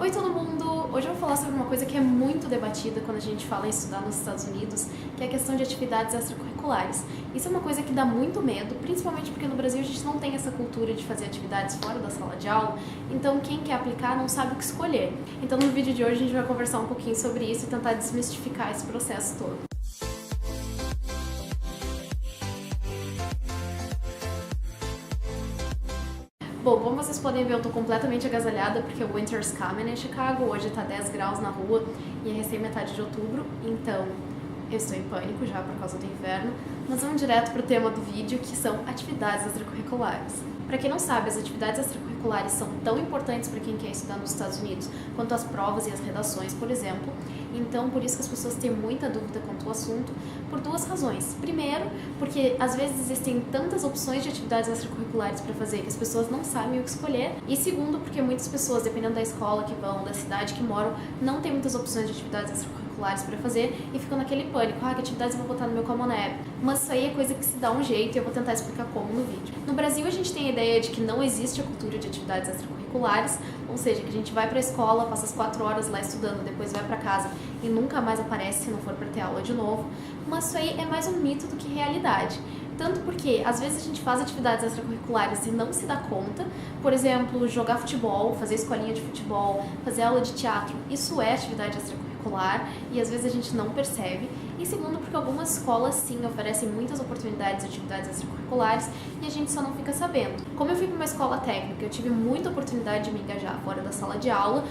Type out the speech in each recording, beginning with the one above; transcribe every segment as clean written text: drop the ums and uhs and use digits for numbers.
Oi todo mundo! Hoje eu vou falar sobre uma coisa que é muito debatida quando a gente fala em estudar nos Estados Unidos, que é a questão de atividades extracurriculares. Isso é uma coisa que dá muito medo, principalmente porque no Brasil a gente não tem essa cultura de fazer atividades fora da sala de aula, então quem quer aplicar não sabe o que escolher. Então no vídeo de hoje a gente vai conversar um pouquinho sobre isso e tentar desmistificar esse processo todo. Bom, como vocês podem ver, eu tô completamente agasalhada porque o Winter's coming em Chicago. Hoje tá 10 graus na rua e é recém metade de outubro, então eu estou em pânico já por causa do inverno. Mas vamos direto pro tema do vídeo, que são atividades extracurriculares. Para quem não sabe, as atividades extracurriculares são tão importantes para quem quer estudar nos Estados Unidos quanto as provas e as redações, por exemplo. Então, por isso que as pessoas têm muita dúvida quanto ao assunto, por duas razões. Primeiro, porque às vezes existem tantas opções de atividades extracurriculares para fazer que as pessoas não sabem o que escolher. E segundo, porque muitas pessoas, dependendo da escola que vão, da cidade que moram, não tem muitas opções de atividades extracurriculares para fazer e ficam naquele pânico, que atividades eu vou botar no meu Common App. Mas isso aí é coisa que se dá um jeito e eu vou tentar explicar como no vídeo. No Brasil a gente tem a ideia de que não existe a cultura de atividades extracurriculares, ou seja, que a gente vai para a escola, passa as 4 horas lá estudando, depois vai para casa e nunca mais aparece se não for para ter aula de novo. Mas isso aí é mais um mito do que realidade. Tanto porque, às vezes, a gente faz atividades extracurriculares e não se dá conta. Por exemplo, jogar futebol, fazer escolinha de futebol, fazer aula de teatro. Isso é atividade extracurricular e, às vezes, a gente não percebe. E segundo, porque algumas escolas, sim, oferecem muitas oportunidades de atividades extracurriculares e a gente só não fica sabendo. Como eu fui para uma escola técnica, eu tive muita oportunidade de me engajar fora da sala de aula,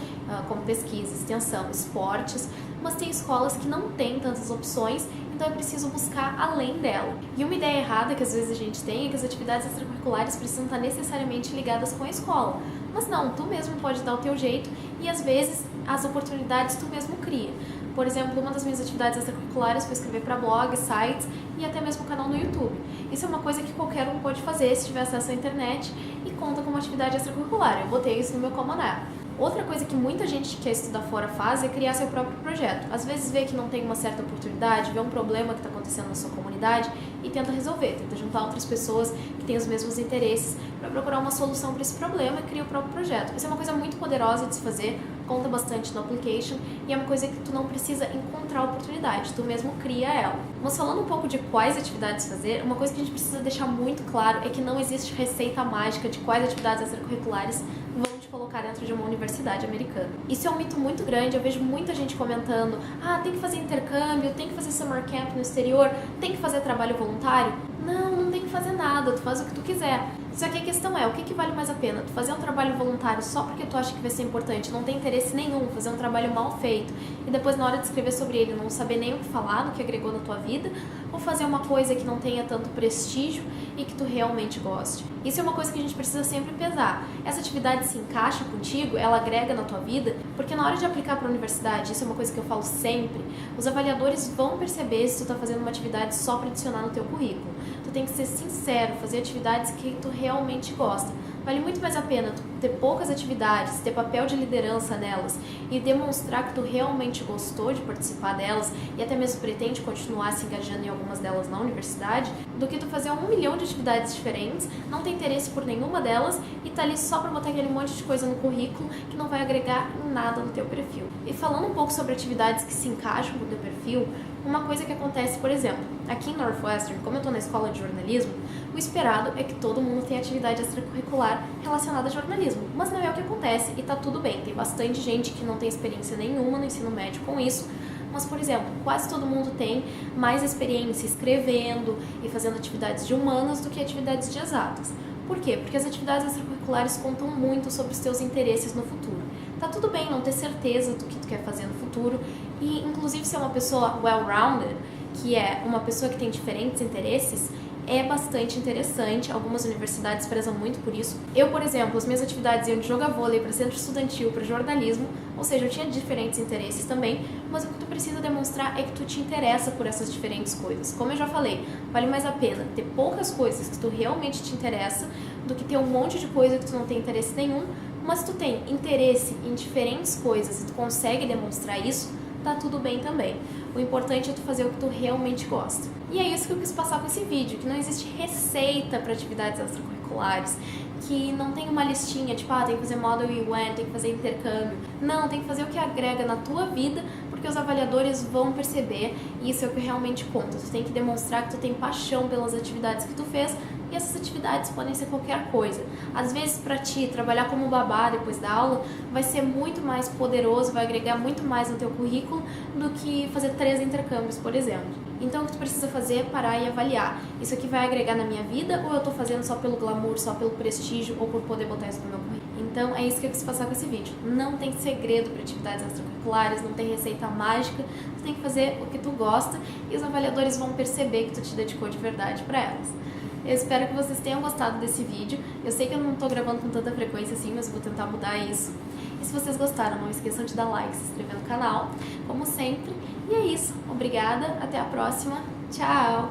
como pesquisa, extensão, esportes, mas tem escolas que não têm tantas opções, então é preciso buscar além dela. E uma ideia errada que às vezes a gente tem é que as atividades extracurriculares precisam estar necessariamente ligadas com a escola. Mas não, tu mesmo pode dar o teu jeito e às vezes as oportunidades tu mesmo cria. Por exemplo, uma das minhas atividades extracurriculares foi escrever para blogs, sites e até mesmo canal no YouTube. Isso é uma coisa que qualquer um pode fazer se tiver acesso à internet e conta como atividade extracurricular. Eu botei isso no meu Common App. Outra coisa que muita gente que quer estudar fora faz é criar seu próprio projeto. Às vezes vê que não tem uma certa oportunidade, vê um problema que está acontecendo na sua comunidade e tenta resolver, tenta juntar outras pessoas que têm os mesmos interesses para procurar uma solução para esse problema e cria o próprio projeto. Isso é uma coisa muito poderosa de se fazer, conta bastante no application e é uma coisa que tu não precisa encontrar a oportunidade, tu mesmo cria ela. Mas falando um pouco de quais atividades fazer, uma coisa que a gente precisa deixar muito claro é que não existe receita mágica de quais atividades extracurriculares vão te colocar dentro de uma universidade americana. Isso é um mito muito grande, eu vejo muita gente comentando, tem que fazer intercâmbio, tem que fazer summer camp no exterior, tem que fazer trabalho voluntário. Não, não tem que fazer nada, tu faz o que tu quiser. Só que a questão é, o que vale mais a pena? Tu fazer um trabalho voluntário só porque tu acha que vai ser importante, não tem interesse nenhum, fazer um trabalho mal feito e depois na hora de escrever sobre ele não saber nem o que falar, no que agregou na tua vida, ou fazer uma coisa que não tenha tanto prestígio e que tu realmente goste. Isso é uma coisa que a gente precisa sempre pesar. Essa atividade se encaixa contigo, ela agrega na tua vida, porque na hora de aplicar para a universidade, isso é uma coisa que eu falo sempre, os avaliadores vão perceber se tu tá fazendo uma atividade só para adicionar no teu currículo. Tu tem que ser sincero, fazer atividades que tu realmente gosta. Vale muito mais a pena tu ter poucas atividades, ter papel de liderança nelas e demonstrar que tu realmente gostou de participar delas e até mesmo pretende continuar se engajando em algumas delas na universidade, do que tu fazer 1 milhão de atividades diferentes, não ter interesse por nenhuma delas e tá ali só pra botar aquele monte de coisa no currículo que não vai agregar em nada no teu perfil. E falando um pouco sobre atividades que se encaixam com o teu perfil, uma coisa que acontece, por exemplo, aqui em Northwestern, como eu tô na escola de jornalismo, o esperado é que todo mundo tenha atividade extracurricular relacionada a jornalismo, mas não é o que acontece e tá tudo bem, tem bastante gente que não tem experiência nenhuma no ensino médio com isso, mas, por exemplo, quase todo mundo tem mais experiência escrevendo e fazendo atividades de humanas do que atividades de exatas. Por quê? Porque as atividades extracurriculares contam muito sobre os teus interesses no futuro. Tá tudo bem não ter certeza do que tu quer fazer no futuro e, inclusive, ser uma pessoa well-rounded, que é uma pessoa que tem diferentes interesses, é bastante interessante. Algumas universidades prezam muito por isso. Eu, por exemplo, as minhas atividades iam de jogar vôlei para centro estudantil, para jornalismo, ou seja, eu tinha diferentes interesses também, mas o que tu precisa demonstrar é que tu te interessa por essas diferentes coisas. Como eu já falei, vale mais a pena ter poucas coisas que tu realmente te interessa do que ter um monte de coisa que tu não tem interesse nenhum, mas tu tem interesse em diferentes coisas e tu consegue demonstrar isso, tá tudo bem também. O importante é tu fazer o que tu realmente gosta. E é isso que eu quis passar com esse vídeo, que não existe receita para atividades extracurriculares, que não tem uma listinha, tipo, tem que fazer Model UN, tem que fazer intercâmbio. Não, tem que fazer o que agrega na tua vida, porque os avaliadores vão perceber, e isso é o que realmente conta. Tu tem que demonstrar que tu tem paixão pelas atividades que tu fez, e essas atividades podem ser qualquer coisa. Às vezes, para ti, trabalhar como babá depois da aula vai ser muito mais poderoso, vai agregar muito mais no teu currículo do que fazer 3 intercâmbios, por exemplo. Então, o que tu precisa fazer é parar e avaliar. Isso aqui vai agregar na minha vida ou eu tô fazendo só pelo glamour, só pelo prestígio ou por poder botar isso no meu currículo? Então, é isso que eu quis passar com esse vídeo. Não tem segredo para atividades extracurriculares, não tem receita mágica. Tu tem que fazer o que tu gosta e os avaliadores vão perceber que tu te dedicou de verdade para elas. Eu espero que vocês tenham gostado desse vídeo. Eu sei que eu não tô gravando com tanta frequência assim, mas eu vou tentar mudar isso. E se vocês gostaram, não esqueçam de dar like, se inscrever no canal, como sempre. E é isso. Obrigada, até a próxima. Tchau!